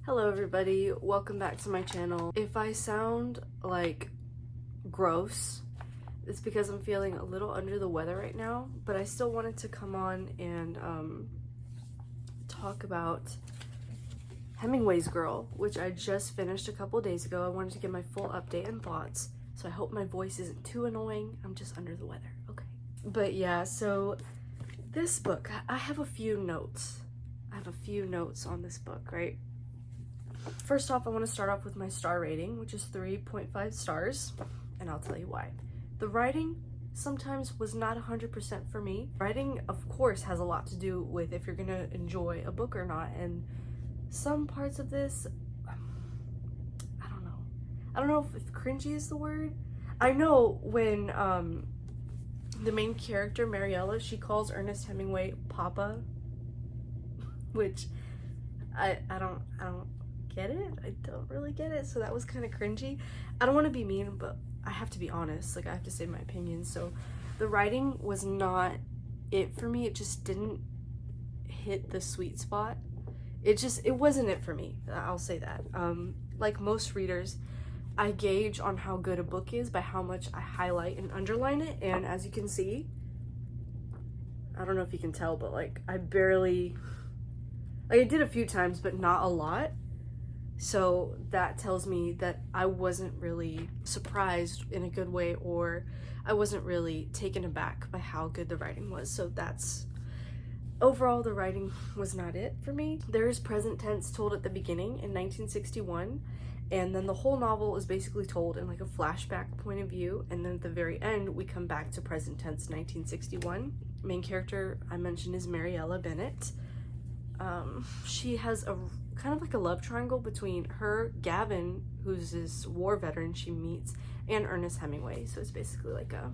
Hello everybody, welcome back to my channel. If I sound like gross, it's because I'm feeling a little under the weather right now, but I still wanted to come on and talk about Hemingway's Girl, which I just finished a couple days ago. I wanted to give my full update and thoughts, so I hope my voice isn't too annoying. I'm just under the weather, okay? But yeah, so this book, I have a few notes. On this book, right? First off, I want to start off with my star rating, which is 3.5 stars, and I'll tell you why. The writing sometimes was not 100% for me. Writing, of course, has a lot to do with if you're gonna enjoy a book or not, and some parts of this, I don't know if cringy is the word. I know when the main character, Mariella, she calls Ernest Hemingway Papa, which I don't get it. I don't really get it, so that was kind of cringy. I don't want to be mean, but I have to be honest. Like, I have to say my opinion. So the writing was not it for me. It just didn't hit the sweet spot. It wasn't it for me. I'll say that. Like most readers, I gauge on how good a book is by how much I highlight and underline it, and as you can see, I don't know if you can tell, but like I did a few times, but not a lot. So that tells me that I wasn't really surprised in a good way, or I wasn't really taken aback by how good the writing was. So that's, overall, the writing was not it for me. There is present tense told at the beginning in 1961, and then the whole novel is basically told in like a flashback point of view, and then at the very end we come back to present tense 1961. Main character I mentioned is Mariella Bennett. She has a kind of like a love triangle between her, Gavin, who's this war veteran she meets, and Ernest Hemingway. So it's basically like a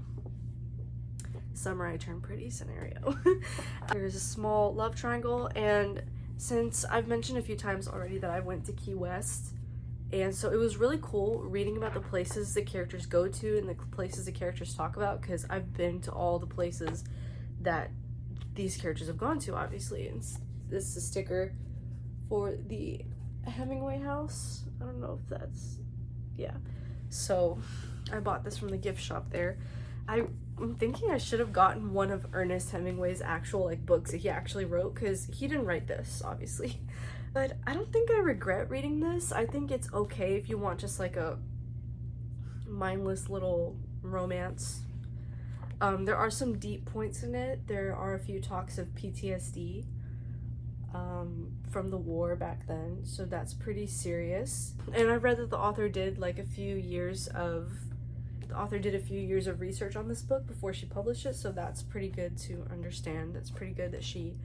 samurai turned pretty scenario. There's a small love triangle, and since I've mentioned a few times already that I went to Key West, and so it was really cool reading about the places the characters go to and the places the characters talk about, because I've been to all the places that these characters have gone to, obviously. And this is a sticker for the Hemingway house. I don't know if that's, yeah. So I bought this from the gift shop there. I'm thinking I should have gotten one of Ernest Hemingway's actual like books that he actually wrote, because he didn't write this, obviously. But I don't think I regret reading this. I think it's okay if you want just like a mindless little romance. There are some deep points in it. There are a few talks of PTSD from the war back then, so that's pretty serious. And I read that the author did a few years of research on this book before she published it, so that's pretty good to understand. That's pretty good that she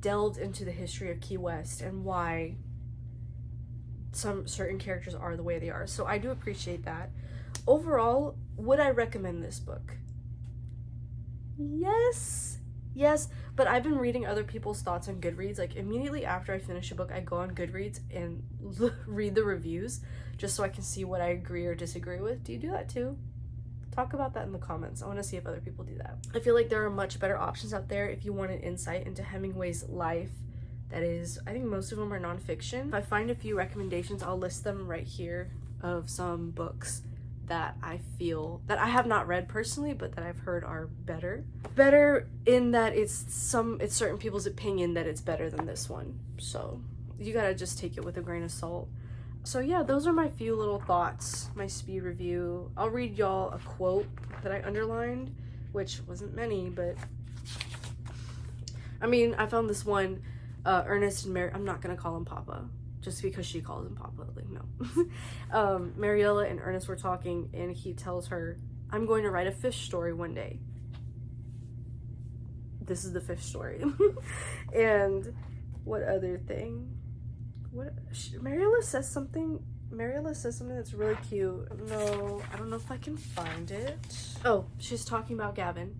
delved into the history of Key West and why some certain characters are the way they are. So I do appreciate that. Overall, would I recommend this book? Yes, but I've been reading other people's thoughts on Goodreads. Like, immediately after I finish a book, I go on Goodreads and read the reviews just so I can see what I agree or disagree with. Do you do that too? Talk about that in the comments. I want to see if other people do that. I feel like there are much better options out there if you want an insight into Hemingway's life. That is, I think most of them are nonfiction. If I find a few recommendations, I'll list them right here of some books that I feel that I have not read personally, but that I've heard are better in that it's certain people's opinion that it's better than this one, so you gotta just take it with a grain of salt. So yeah, those are my few little thoughts, my speed review. I'll read y'all a quote that I underlined, which wasn't many, but I mean, I found this one, Ernest and Mary, I'm not gonna call him Papa just because she calls him Papa, like, no. Mariella and Ernest were talking, and he tells her, I'm going to write a fish story one day. This is the fish story. And what other thing? Mariella says something that's really cute. No, I don't know if I can find it. Oh, she's talking about Gavin,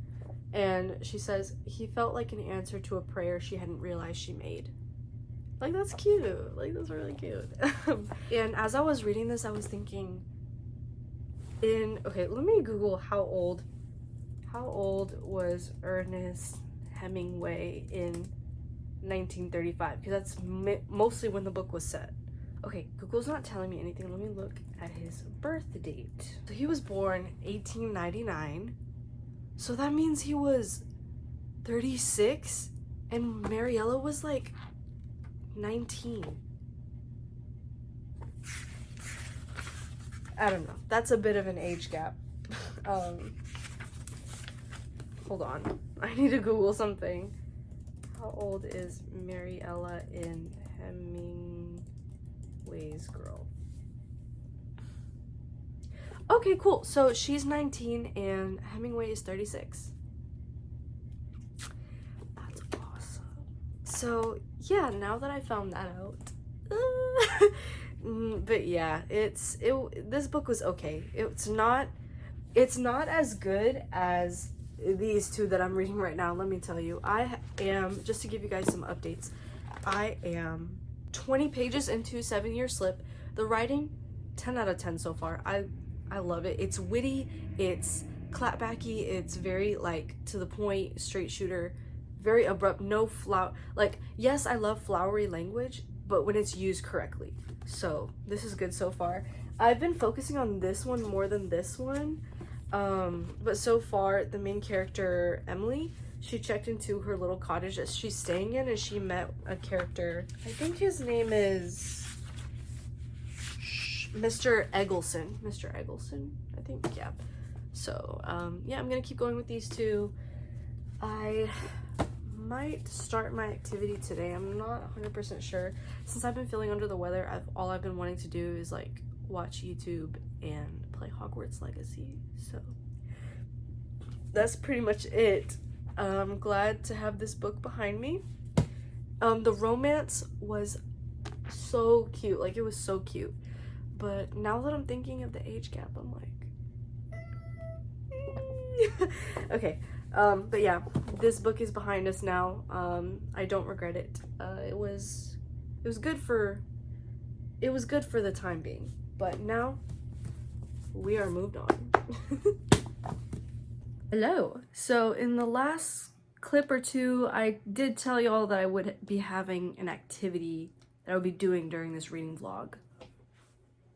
and she says, he felt like an answer to a prayer she hadn't realized she made. Like, that's cute. Like, that's really cute. And as I was reading this, I was thinking, okay, let me Google how old was Ernest Hemingway in 1935, because that's mostly when the book was set. Okay, Google's not telling me anything. Let me look at his birth date. So he was born 1899. So that means he was 36 and Mariella was like 19. I don't know. That's a bit of an age gap. Hold on. I need to Google something. How old is Mariella in Hemingway's Girl? Okay, cool. So she's 19 and Hemingway is 36. That's awesome. So yeah, now that I found that out, but yeah, this book was okay. It's not as good as these two that I'm reading right now. Let me tell you, I am, just to give you guys some updates, I am 20 pages into 7 Year Slip. The writing, 10 out of 10 so far. I love it. It's witty, it's clapbacky, it's very like to the point, straight shooter, very abrupt, no like, yes, I love flowery language, but when it's used correctly. So this is good so far. I've been focusing on this one more than this one. But so far, the main character, Emily, she checked into her little cottage that she's staying in, and she met a character, I think his name is Mr. Eggleston. Mr. Eggleston, I think, yeah. So, yeah, I'm gonna keep going with these two. I might start my activity today. I'm not 100% sure. Since I've been feeling under the weather, all I've been wanting to do is, like, watch YouTube and play Hogwarts Legacy. So that's pretty much it. I'm glad to have this book behind me. The romance was so cute. Like, it was so cute. But now that I'm thinking of the age gap, I'm like, okay. But yeah, this book is behind us now. I don't regret it. It was good for the time being. But now we are moved on. Hello. So in the last clip or two, I did tell y'all that I would be having an activity that I would be doing during this reading vlog.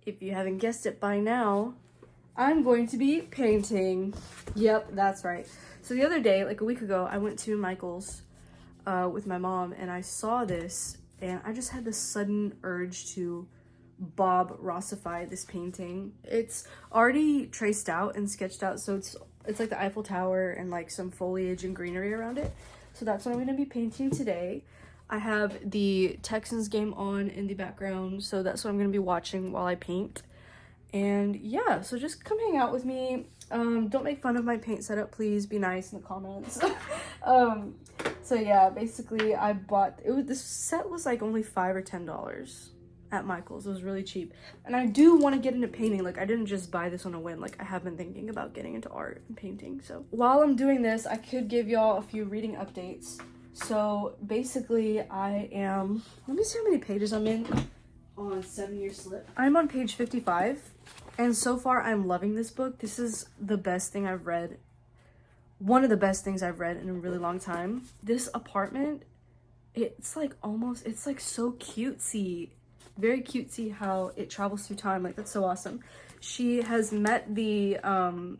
If you haven't guessed it by now, I'm going to be painting. Yep, that's right. So the other day, like a week ago, I went to Michael's with my mom, and I saw this, and I just had this sudden urge to Bob Rossify this painting. It's already traced out and sketched out, so it's like the Eiffel Tower and like some foliage and greenery around it. So that's what I'm going to be painting today. I have the Texans game on in the background, so that's what I'm going to be watching while I paint. And yeah, so just come hang out with me. Don't make fun of my paint setup, please. Be nice in the comments. So yeah, basically I bought this set was like only $5 or $10 at Michael's. It was really cheap, and I do want to get into painting. Like, I didn't just buy this on a whim. Like, I have been thinking about getting into art and painting. So while I'm doing this, I could give y'all a few reading updates. So basically I am, let me see how many pages I'm in on 7 Year Slip. I'm on page 55, and so far I'm loving this book. This is the best thing I've read, one of the best things I've read in a really long time. This apartment, it's like so cutesy, very cutesy how it travels through time. Like, that's so awesome. She has met the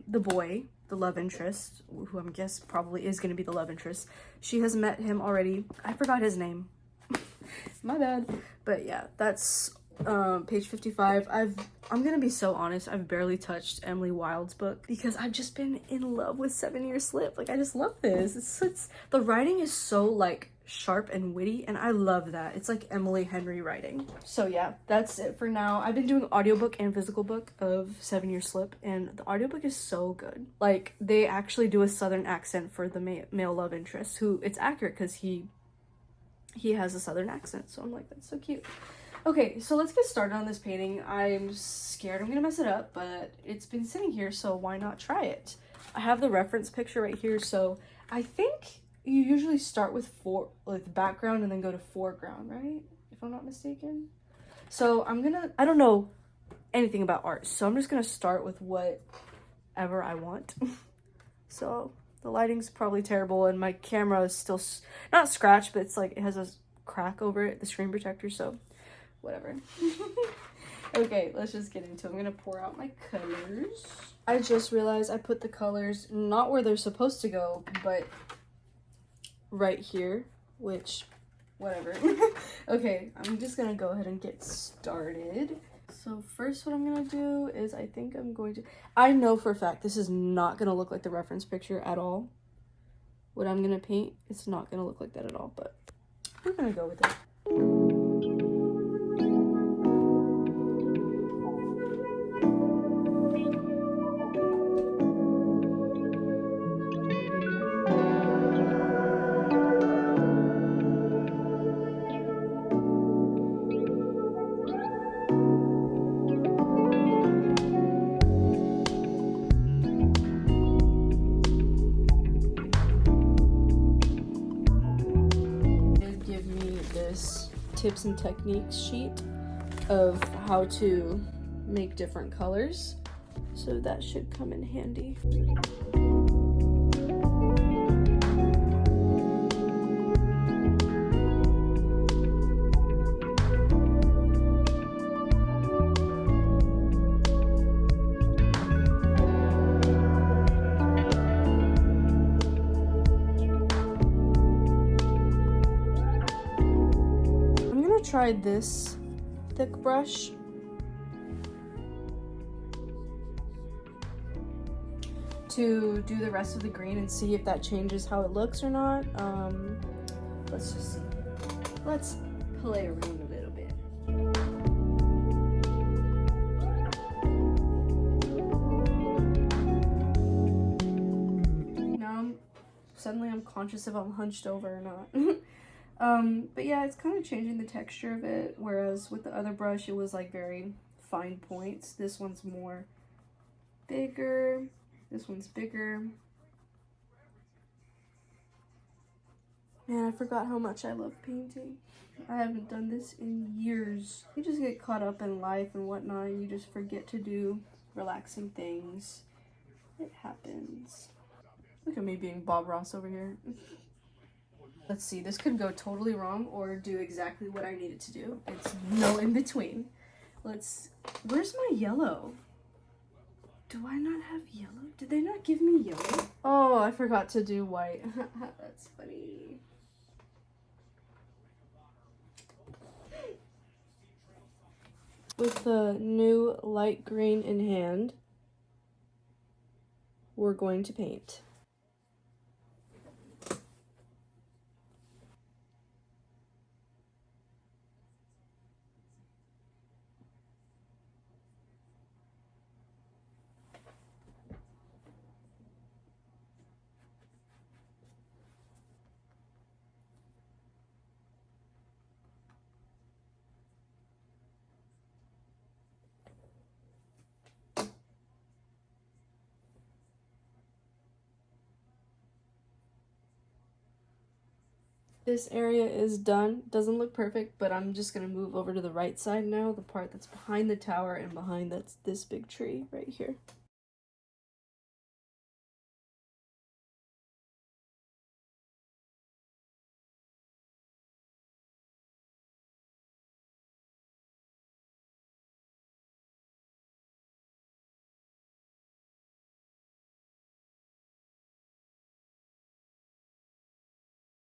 boy, the love interest, who I'm guess probably is going to be the love interest. She has met him already. I forgot his name. My bad. But yeah, that's page 55. I'm gonna be so honest, I've barely touched Emily Wilde's book because I've just been in love with 7 Year Slip. Like, I just love this. It's the writing is so like sharp and witty, and I love that. It's like Emily Henry writing. So yeah, that's it for now. I've been doing audiobook and physical book of 7 Year Slip, and the audiobook is so good. Like, they actually do a southern accent for the male love interest, who it's accurate because he has a southern accent. So I'm like, that's so cute. Okay, so let's get started on this painting. I'm scared I'm gonna mess it up, but it's been sitting here, so why not try it? I have the reference picture right here, so I think you usually start with background and then go to foreground, right? If I'm not mistaken. So I don't know anything about art, so I'm just gonna start with whatever I want. So The lighting's probably terrible, and my camera is still not scratched, but it's like it has a crack over it, the screen protector, so whatever. Okay, let's just get into it. I'm gonna pour out my colors. I just realized I put the colors not where they're supposed to go, but right here, which, whatever. Okay, I'm just gonna go ahead and get started. So first what I'm gonna do is I know for a fact this is not gonna look like the reference picture at all. What I'm gonna paint, it's not gonna look like that at all, but we're gonna go with it. Give me this tips and techniques sheet of how to make different colors, so that should come in handy. Try this thick brush to do the rest of the green and see if that changes how it looks or not. Let's just see. Let's play around a little bit. Now suddenly I'm conscious if I'm hunched over or not. But yeah, it's kind of changing the texture of it, whereas with the other brush it was like very fine points. This one's more bigger, this one's bigger. Man, I forgot how much I love painting. I haven't done this in years. You just get caught up in life and whatnot, and you just forget to do relaxing things. It happens. Look at me being Bob Ross over here. Let's see, this could go totally wrong or do exactly what I needed to do. It's no in between. Where's my yellow? Do I not have yellow? Did they not give me yellow? Oh, I forgot to do white. That's funny. With the new light green in hand, we're going to paint. This area is done. Doesn't look perfect, but I'm just gonna move over to the right side now, the part that's behind the tower and behind that's this big tree right here.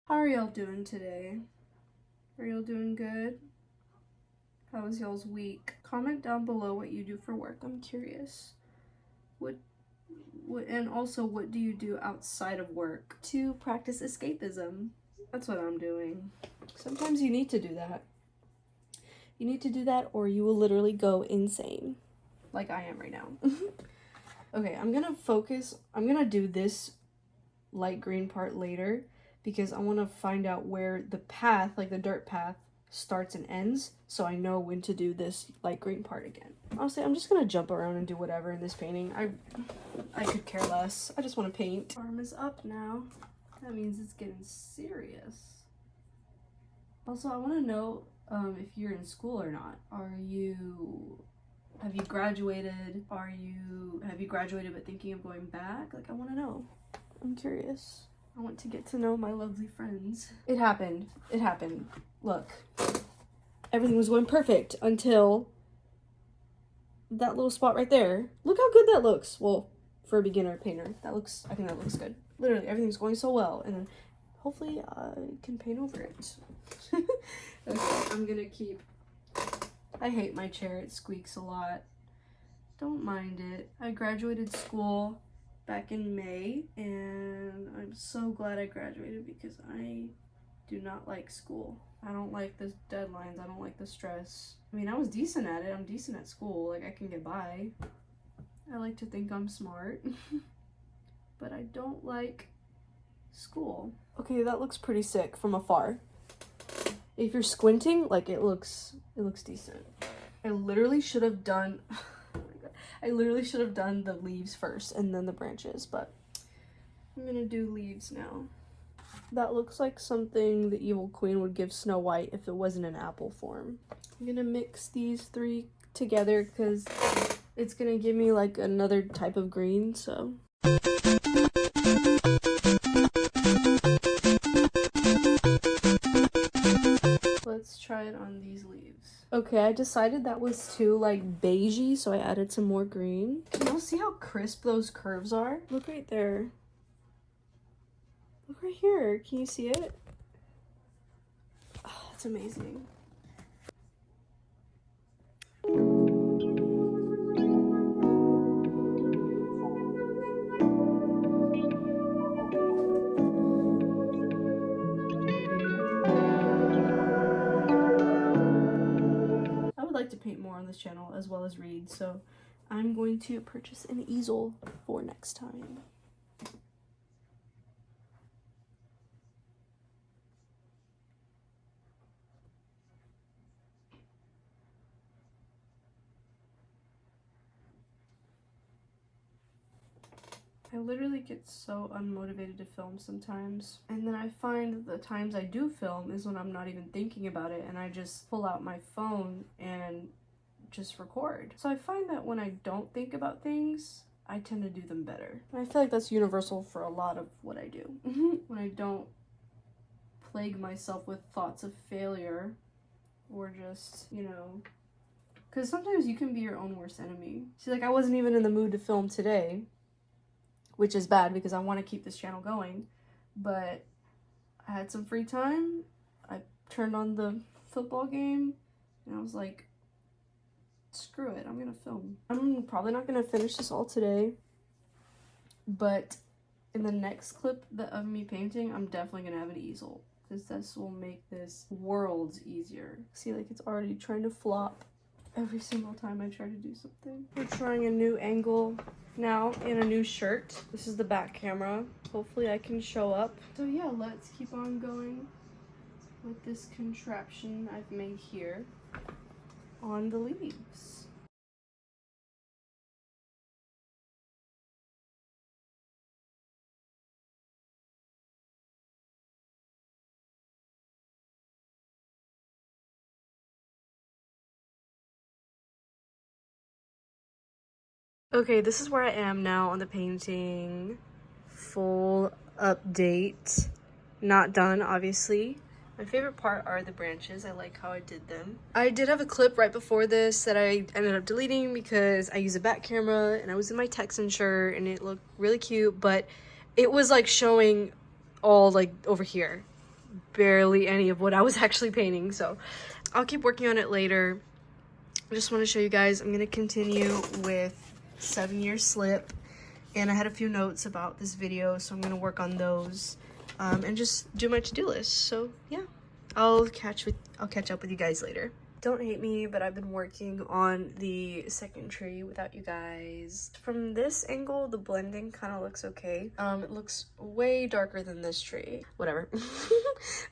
How are y'all doing today? Are y'all doing good? How was y'all's week? Comment down below what you do for work. I'm curious. And also, what do you do outside of work to practice escapism? That's what I'm doing. Sometimes you need to do that. You need to do that or you will literally go insane. Like I am right now. Okay, I'm gonna do this light green part later because I want to find out where the path, like the dirt path, starts and ends, so I know when to do this light green part again. Honestly, I'm just gonna jump around and do whatever in this painting. I could care less. I just want to paint. Arm is up now. That means it's getting serious. Also, I want to know if you're in school or not. Have you graduated? Have you graduated but thinking of going back? Like, I want to know. I'm curious. I want to get to know my lovely friends. It happened. It happened. Look. Everything was going perfect until that little spot right there. Look how good that looks. Well, for a beginner painter, I think that looks good. Literally, everything's going so well. And then hopefully I can paint over it. Okay, I'm gonna keep... I hate my chair. It squeaks a lot. Don't mind it. I graduated school back in May, and I'm so glad I graduated because I do not like school. I don't like the deadlines. I don't like the stress. I mean, I was decent at it. I'm decent at school. Like, I can get by. I like to think I'm smart. But I don't like school. Okay, that looks pretty sick from afar. If you're squinting, like, it looks decent. I literally should have done... oh my God. I literally should have done the leaves first and then the branches, but I'm gonna do leaves now. That looks like something the evil queen would give Snow White if it wasn't in apple form. I'm gonna mix these three together because it's gonna give me like another type of green, so. Let's try it on these leaves. Okay, I decided that was too like beigey, so I added some more green. Can y'all see how crisp those curves are? Look right there. Look right here. Can you see it? Oh, that's amazing. I would like to paint more on this channel as well as read, so I'm going to purchase an easel for next time. I literally get so unmotivated to film sometimes, and then I find the times I do film is when I'm not even thinking about it and I just pull out my phone and just record. So I find that when I don't think about things, I tend to do them better. And I feel like that's universal for a lot of what I do. When I don't plague myself with thoughts of failure or just, you know, because sometimes you can be your own worst enemy. See, like, I wasn't even in the mood to film today, which is bad because I want to keep this channel going, but I had some free time. I turned on the football game and I was like, screw it, I'm gonna film. I'm probably not gonna finish this all today, but in the next clip of me painting, I'm definitely gonna have an easel because this will make this worlds easier. See, like, it's already trying to flop every single time I try to do something. We're trying a new angle now in a new shirt. This is the back camera. Hopefully I can show up. So yeah, let's keep on going with this contraption I've made here on the leaves. Okay, this is where I am now on the painting. Full update. Not done, obviously. My favorite part are the branches. I like how I did them. I did have a clip right before this that I ended up deleting because I use a back camera and I was in my Texan shirt and it looked really cute, but it was like showing all like over here. Barely any of what I was actually painting, so I'll keep working on it later. I just want to show you guys, I'm going to continue with 7-year slip, and I had a few notes about this video, so I'm going to work on those and just do my to-do list. So yeah, I'll catch up with you guys later. Don't hate me, but I've been working on the second tree without you guys. From this angle, the blending kind of looks okay. It looks way darker than this tree. Whatever.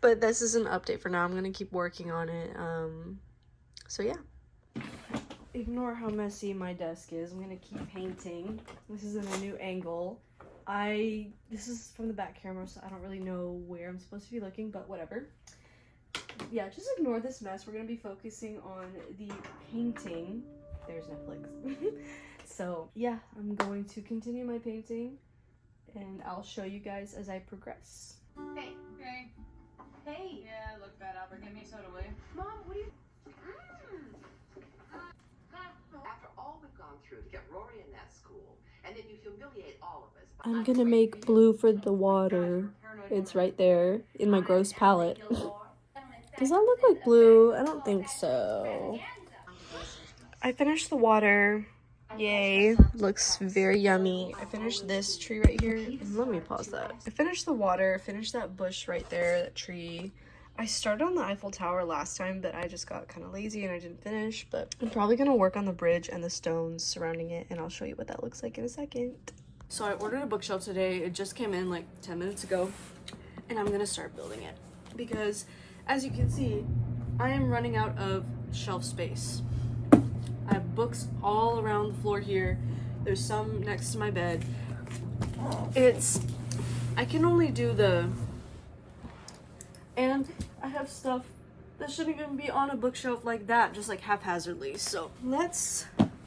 But this is an update for now. I'm gonna keep working on it. So yeah. Ignore how messy my desk is. I'm gonna keep painting. This is in a new angle. This is from the back camera, so I don't really know where I'm supposed to be looking, but whatever. Yeah, just ignore this mess. We're gonna be focusing on the painting. There's Netflix. So yeah, I'm going to continue my painting and I'll show you guys as I progress. Hey. Hey. Hey. Yeah, look bad, Albert. Give me a soda, will you? Mom, what are you... After all we've gone through to get Rory in that school, and then you humiliate all of us. I'm gonna make blue for the water. It's right there in my gross palette. Does that look like blue? I don't think so. I finished the water. Yay. Looks very yummy. I finished this tree right here. Let me pause that. I finished the water, finished that bush right there, that tree. I started on the Eiffel Tower last time, but I just got kind of lazy and I didn't finish. But I'm probably gonna work on the bridge and the stones surrounding it, and I'll show you what that looks like in a second. So I ordered a bookshelf today. It just came in like 10 minutes ago, and I'm gonna start building it because, as you can see, I am running out of shelf space. I have books all around the floor here. There's some next to my bed. I can only do and I have stuff that shouldn't even be on a bookshelf like that, just like haphazardly. So let's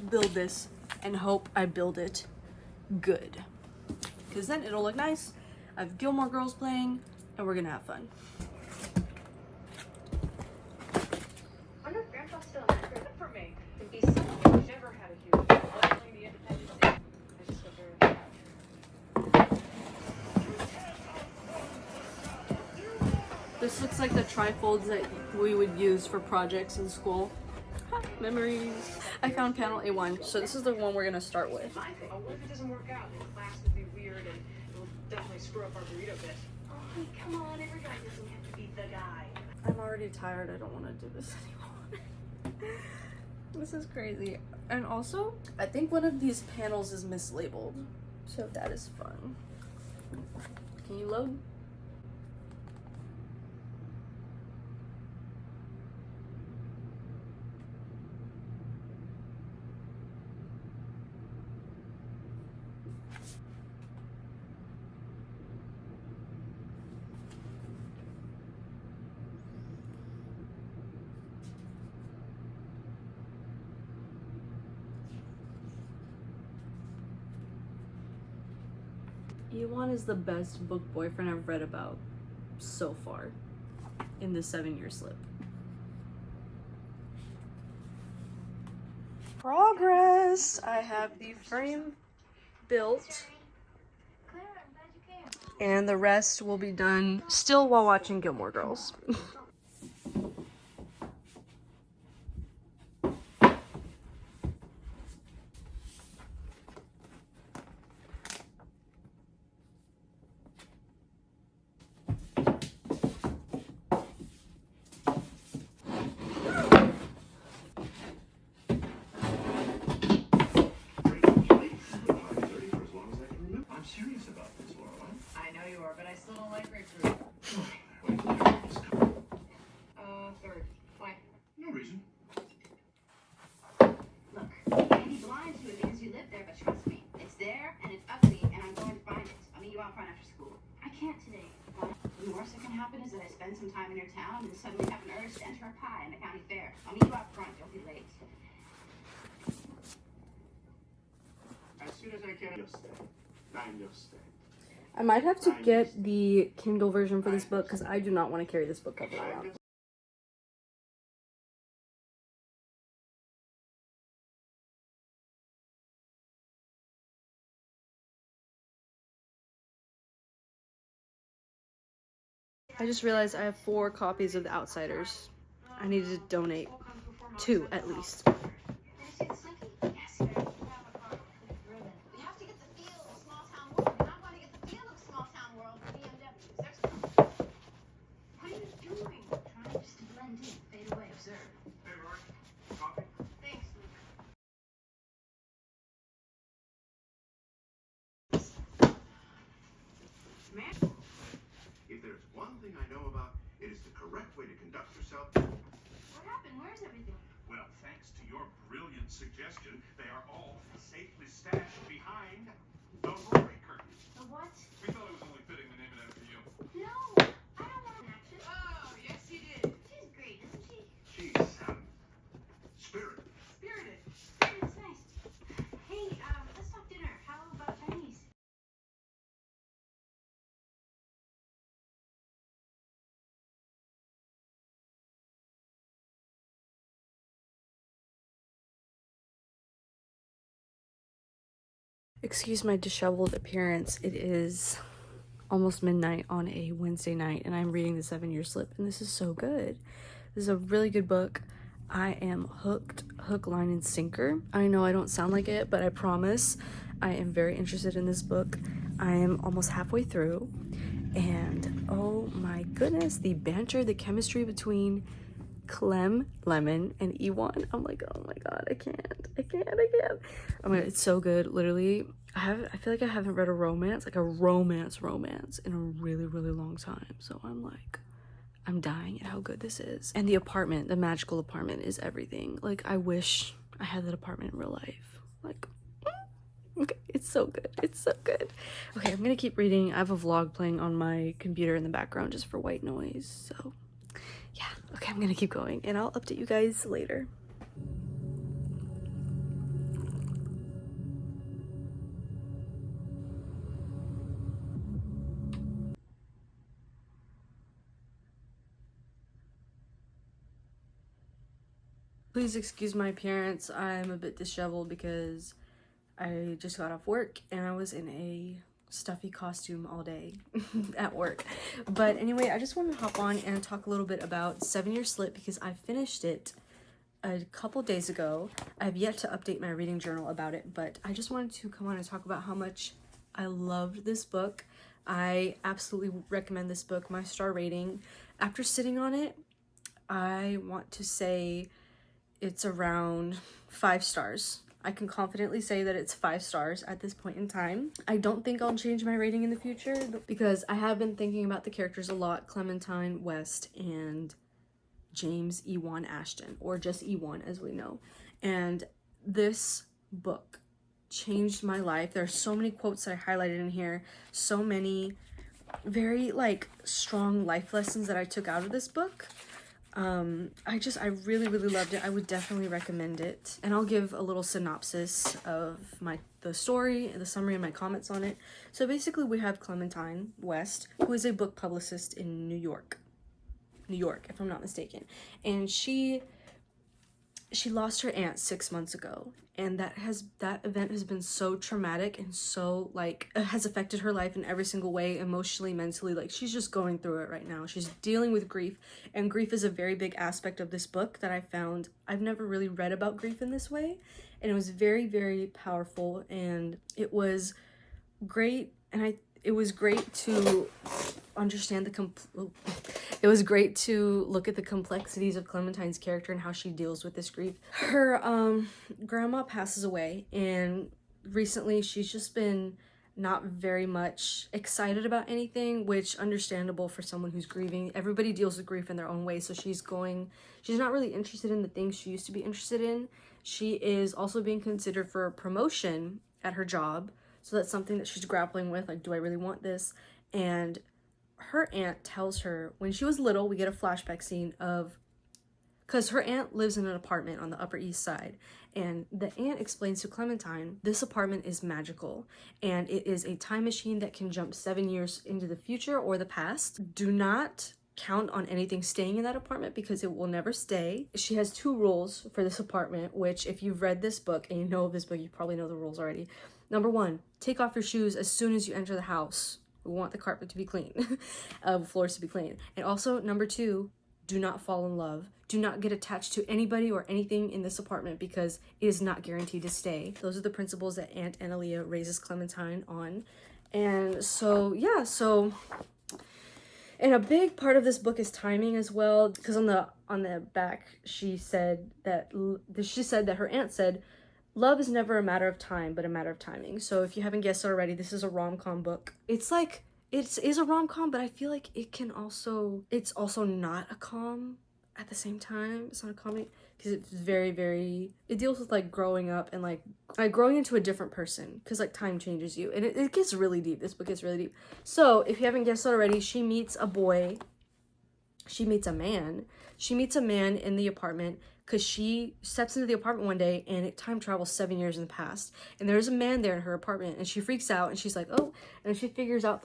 build this and hope I build it good, because then it'll look nice. I have Gilmore Girls playing and we're gonna have fun. I wonder if Grandpa's still in that group for me. It'd be something. I've never had a huge following the Independence Day. I just feel very attached. This looks like the trifolds that we would use for projects in school. Memories. I found panel A1, so this is the one we're gonna start with. What if it doesn't work out? The class will be weird and it'll definitely screw up our burrito bit. Oh, hey, come on, every guy doesn't have to be the guy. I'm already tired. I don't want to do this anymore. This is crazy. And also, I think one of these panels is mislabeled, so that is fun. Can you load? Ewan is the best book boyfriend I've read about so far in the 7-year slip. Progress! I have the frame built, and the rest will be done still while watching Gilmore Girls. I know you are, but I still don't like grapefruit. Third. Why? No reason. Look, you may be blind to it because you live there, but trust me, it's there and it's ugly, and I'm going to find it. I'll meet you out front after school. I can't today. But the worst that can happen is that I spend some time in your town and suddenly have an urge to enter a pie in the county fair. I'll meet you out front. Don't be late. As soon as I can, you'll stay. You'll stay. I might have to get the Kindle version for this book because I do not want to carry this book cover around. I just realized I have 4 copies of The Outsiders. I need to donate 2 at least. If there's one thing I know about, it is the correct way to conduct yourself. What happened? Where's everything? Well, thanks to your brilliant suggestion, they are all safely stashed behind the Rory curtain. The what? We thought it was only fitting the name it after you. No, I don't want an action. Oh, yes, you did. She's great, isn't she? She's, spirited. Spirited. It's nice. Hey, let's talk dinner. How about Chinese? Excuse my disheveled appearance. It is almost midnight on a Wednesday night, and I'm reading The 7-Year Slip, and this is so good. This is a really good book. I am hooked, hook, line, and sinker. I know I don't sound like it, but I promise I am very interested in this book. I am almost halfway through, and oh my goodness, the banter, the chemistry between Clem, Lemon, and Ewan. I'm like, oh my god, I can't. I mean, it's so good. Literally, I feel like I haven't read a romance, like a romance in a really, really long time. So I'm like, I'm dying at how good this is. And the apartment, the magical apartment, is everything. Like, I wish I had that apartment in real life. Like, okay, it's so good. It's so good. Okay, I'm gonna keep reading. I have a vlog playing on my computer in the background just for white noise. So yeah, okay, I'm gonna keep going and I'll update you guys later. Please excuse my appearance. I'm a bit disheveled because I just got off work and I was in a stuffy costume all day at work. But anyway, I just wanted to hop on and talk a little bit about 7-Year Slip because I finished it a couple days ago. I've yet to update my reading journal about it, but I just wanted to come on and talk about how much I loved this book. I absolutely recommend this book. My star rating, after sitting on it, I want to say it's around 5 stars. I can confidently say that it's 5 stars at this point in time. I don't think I'll change my rating in the future because I have been thinking about the characters a lot. Clementine West and James Ewan Ashton, or just Ewan as we know. And this book changed my life. There are so many quotes that I highlighted in here, so many very like strong life lessons that I took out of this book. I really loved it. I would definitely recommend it, and I'll give a little synopsis of the story, the summary, and my comments on it. So basically, we have Clementine West, who is a book publicist in New York, if I'm not mistaken, and she lost her aunt 6 months ago, and that event has been so traumatic and so like has affected her life in every single way, emotionally, mentally. Like, she's just going through it right now. She's dealing with grief, and grief is a very big aspect of this book that I found. I've never really read about grief in this way, and it was very, very powerful, and it was great. And it was great to understand it was great to look at the complexities of Clementine's character and how she deals with this grief. Her grandma passes away, and recently she's just been not very much excited about anything, which understandable for someone who's grieving. Everybody deals with grief in their own way, so she's not really interested in the things she used to be interested in. She is also being considered for a promotion at her job, so that's something that she's grappling with, like, do I really want this? And her aunt tells her, when she was little, we get a flashback scene of, because her aunt lives in an apartment on the Upper East Side, and the aunt explains to Clementine, this apartment is magical, and it is a time machine that can jump 7 years into the future or the past. Do not count on anything staying in that apartment because it will never stay. She has 2 rules for this apartment, which if you've read this book and you know of this book, you probably know the rules already. Number 1, take off your shoes as soon as you enter the house. We want the carpet to be clean, floors to be clean. And also, number 2, do not fall in love. Do not get attached to anybody or anything in this apartment because it is not guaranteed to stay. Those are the principles that Aunt Analia raises Clementine on. And so, yeah, and a big part of this book is timing as well, because on the back she said that her aunt said, love is never a matter of time, but a matter of timing. So if you haven't guessed it already, this is a rom-com book. It's like, it is a rom-com, but I feel like it's also not a com at the same time. It's not a comedy, because it's very, very, it deals with like growing up and like growing into a different person, because like time changes you, and it gets really deep. This book gets really deep. So if you haven't guessed it already, she meets a man in the apartment, because she steps into the apartment one day and it time travels 7 years in the past, and there's a man there in her apartment, and she freaks out and she's like, oh, and she figures out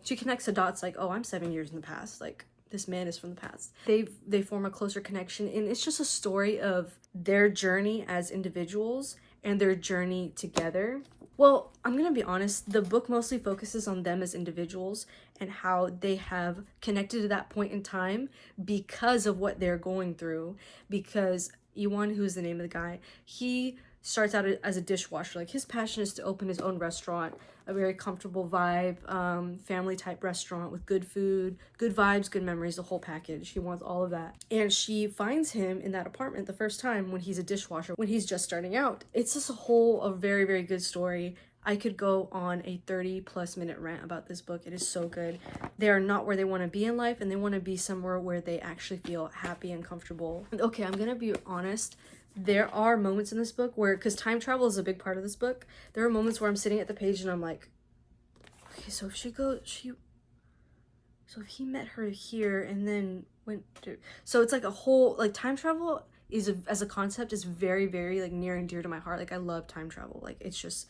she connects the dots, like, oh, I'm 7 years in the past, like this man is from the past. They form a closer connection, and it's just a story of their journey as individuals and their journey together. Well, I'm gonna be honest, the book mostly focuses on them as individuals and how they have connected to that point in time because of what they're going through. Because Iwan, who's the name of the guy, he starts out as a dishwasher. Like, his passion is to open his own restaurant, a very comfortable vibe, family type restaurant with good food, good vibes, good memories, the whole package. He wants all of that. And she finds him in that apartment the first time when he's a dishwasher, when he's just starting out. It's just a very, very good story. I could go on a 30+ minute rant about this book. It is so good. They are not where they want to be in life, and they want to be somewhere where they actually feel happy and comfortable. Okay, I'm gonna be honest. There are moments in this book where, because time travel is a big part of this book, there are moments where I'm sitting at the page and I'm like, okay, so if so if he met her here and then went to, so it's like a whole, like, time travel is, as a concept, is very, very, like, near and dear to my heart. Like, I love time travel. Like, it's just,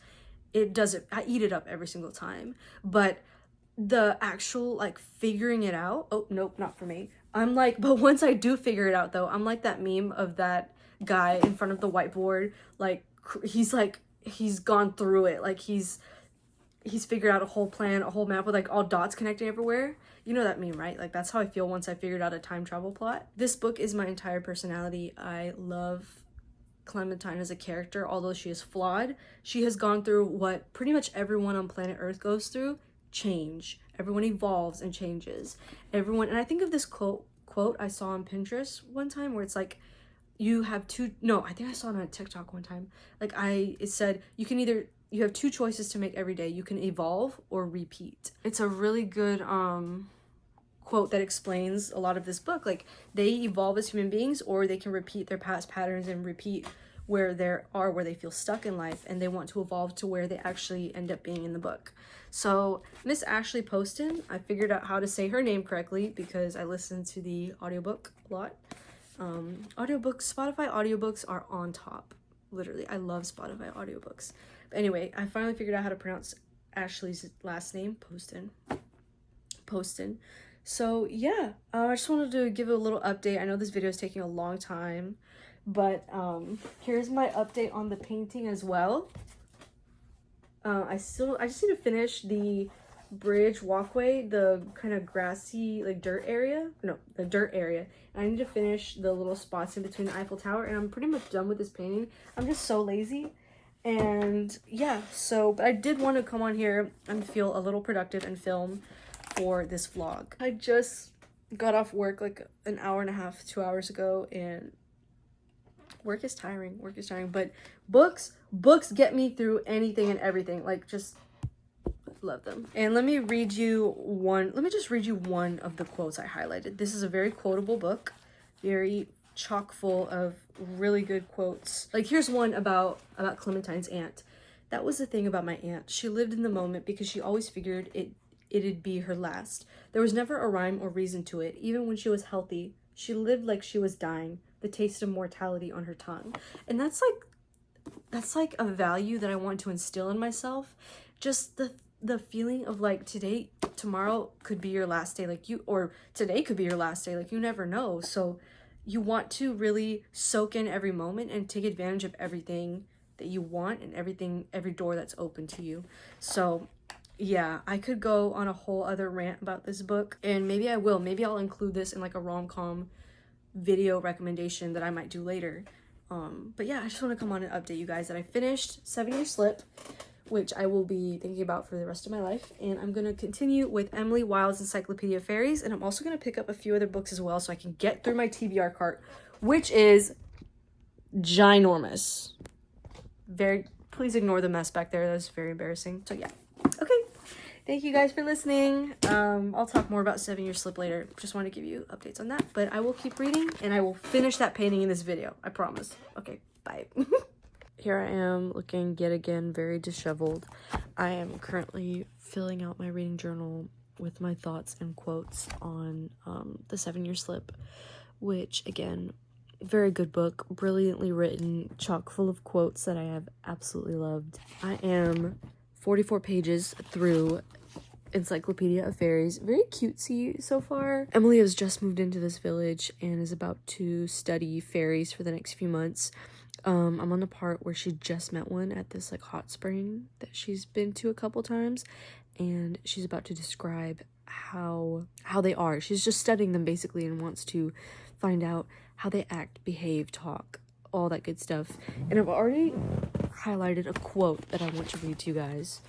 I eat it up every single time. But the actual, like, figuring it out, oh, nope, not for me. I'm like, but once I do figure it out, though, I'm like that meme of that guy in front of the whiteboard. Like, he's gone through it. Like, he's figured out a whole plan, a whole map with, like, all dots connecting everywhere. You know that meme, right? Like, that's how I feel once I figured out a time travel plot. This book is my entire personality. I love Clementine as a character. Although she is flawed, she has gone through what pretty much everyone on planet Earth goes through: change. Everyone evolves and changes. Everyone, and I think of this quote I saw on Pinterest one time where it's like, you have two, no, I think I saw it on TikTok one time. Like, it said, you have two choices to make every day. You can evolve or repeat. It's a really good quote that explains a lot of this book. Like, they evolve as human beings, or they can repeat their past patterns and repeat where they feel stuck in life, and they want to evolve to where they actually end up being in the book. So Miss Ashley Poston, I figured out how to say her name correctly because I listened to the audiobook a lot. Spotify audiobooks are on top. Literally, I love Spotify audiobooks. But anyway, I finally figured out how to pronounce Ashley's last name, Poston. So yeah, I just wanted to give a little update. I know this video is taking a long time, but here's my update on the painting as well. I just need to finish the bridge walkway, the kind of grassy, like, dirt area. And I need to finish the little spots in between the Eiffel Tower, and I'm pretty much done with this painting. I'm just so lazy. And yeah, but I did want to come on here and feel a little productive and film for this vlog. I just got off work like an hour and a half, 2 hours ago, and work is tiring, but books get me through anything and everything. Like, just love them. And let me just read you one of the quotes I highlighted. This is a very quotable book, very chock full of really good quotes. Like, here's one about Clementine's aunt. That was the thing about my aunt. She lived in the moment because she always figured it'd be her last. There was never a rhyme or reason to it. Even when she was healthy, she lived like she was dying, the taste of mortality on her tongue. And that's like a value that I want to instill in myself. Just the feeling of, like, tomorrow could be your last day, or today could be your last day. Like, you never know. So you want to really soak in every moment and take advantage of everything that you want and every door that's open to you. So yeah, I could go on a whole other rant about this book, and maybe I will. Maybe I'll include this in, like, a rom-com video recommendation that I might do later. But yeah, I just want to come on and update you guys that I finished 7 Year Slip, which I will be thinking about for the rest of my life. And I'm going to continue with Emily Wilde's Encyclopedia of Fairies. And I'm also going to pick up a few other books as well so I can get through my TBR cart, which is ginormous. Please ignore the mess back there. That was very embarrassing. So yeah. Okay. Thank you guys for listening. I'll talk more about 7 Year Slip later. Just want to give you updates on that. But I will keep reading and I will finish that painting in this video. I promise. Okay. Bye. Here I am looking yet again very disheveled. I am currently filling out my reading journal with my thoughts and quotes on the 7 Year Slip, which, again, very good book, brilliantly written, chock full of quotes that I have absolutely loved. I am 44 pages through Encyclopedia of Fairies. Very cutesy so far. Emily has just moved into this village and is about to study fairies for the next few months. I'm on the part where she just met one at this like hot spring that she's been to a couple times, and she's about to describe how they are. She's just studying them basically and wants to find out how they act, behave, talk, all that good stuff. And I've already highlighted a quote that I want to read to you guys.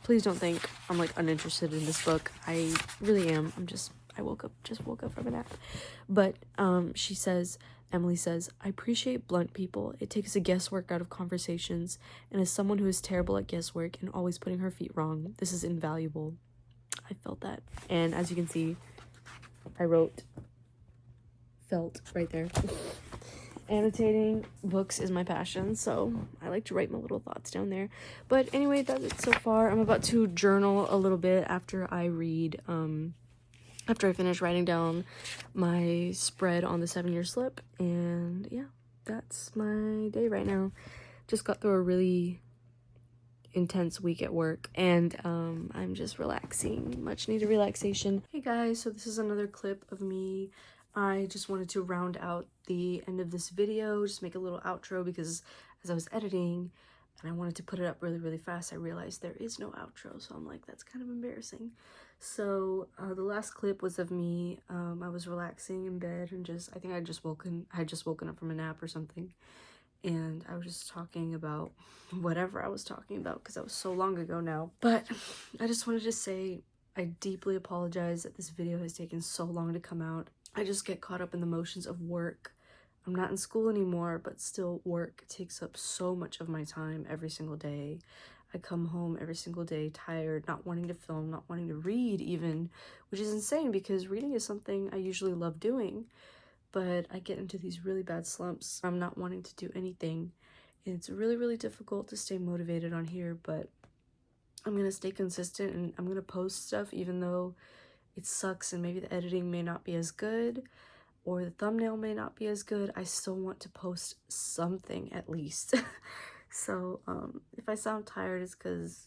Please don't think I'm like uninterested in this book. I really am. I woke up from a nap. But Emily says, I appreciate blunt people. It takes the guesswork out of conversations, and as someone who is terrible at guesswork and always putting her feet wrong, this is invaluable. I felt that. And as you can see, I wrote felt right there. Annotating books is my passion, so I like to write my little thoughts down there. But anyway, that's it so far. I'm about to journal a little bit after I read, after I finish writing down my spread on the 7-year slip. And yeah, that's my day right now. Just got through a really intense week at work, and I'm just relaxing. Much needed relaxation. Hey guys, so this is another clip of me. I just wanted to round out the end of this video, just make a little outro, because as I was editing and I wanted to put it up really fast, I realized there is no outro, so I'm like, that's kind of embarrassing. So the last clip was of me. I was relaxing in bed and I think I had just woken up from a nap or something, and I was just talking about whatever I was talking about because that was so long ago now. But I just wanted to say I deeply apologize that this video has taken so long to come out. I just get caught up in the motions of work. I'm not in school anymore, but still work takes up so much of my time every single day. I come home every single day tired, not wanting to film, not wanting to read even, which is insane because reading is something I usually love doing. But I get into these really bad slumps. I'm not wanting to do anything. And it's really difficult to stay motivated on here, but I'm gonna stay consistent and I'm gonna post stuff even though it sucks and maybe the editing may not be as good or the thumbnail may not be as good. I still want to post something at least. So if I sound tired, it's because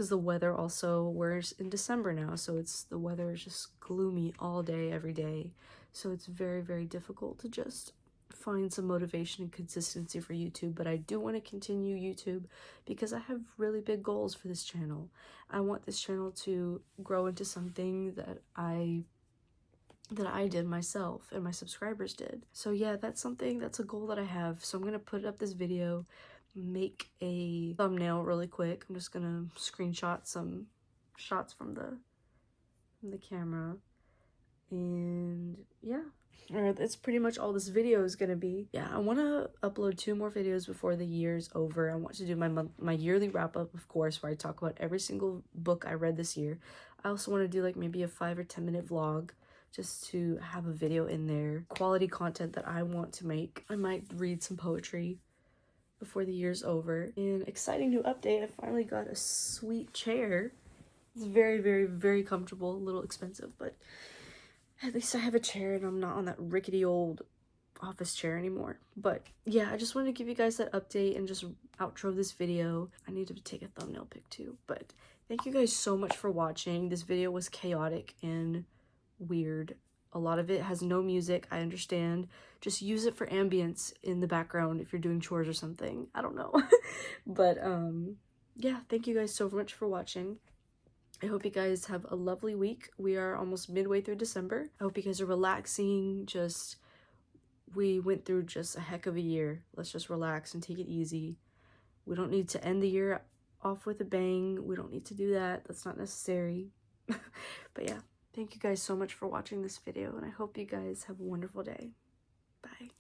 the weather also, we're in December now, so the weather is just gloomy all day, every day. So it's very difficult to just find some motivation and consistency for YouTube, but I do want to continue YouTube because I have really big goals for this channel. I want this channel to grow into something that I did myself and my subscribers did. So yeah, that's a goal that I have. So I'm gonna put up this video, make a thumbnail really quick. I'm just gonna screenshot some shots from the camera, and yeah. Alright, that's pretty much all this video is gonna be. Yeah, I want to upload 2 more videos before the year's over. I want to do my yearly wrap-up, of course, where I talk about every single book I read this year. I also want to do like maybe a 5 or 10 minute vlog, just to have a video in there. Quality content that I want to make. I might read some poetry before the year's over. And exciting new update, I finally got a sweet chair. It's very comfortable, a little expensive, but at least I have a chair and I'm not on that rickety old office chair anymore. But yeah, I just wanted to give you guys that update and just outro this video. I need to take a thumbnail pic too. But thank you guys so much for watching. This video was chaotic and weird. A lot of it has no music, I understand. Just use it for ambience in the background if you're doing chores or something. I don't know. But yeah, thank you guys so much for watching. I hope you guys have a lovely week. We are almost midway through December. I hope you guys are relaxing. We went through just a heck of a year. Let's just relax and take it easy. We don't need to end the year off with a bang. We don't need to do that. That's not necessary. But yeah, thank you guys so much for watching this video, and I hope you guys have a wonderful day. Bye.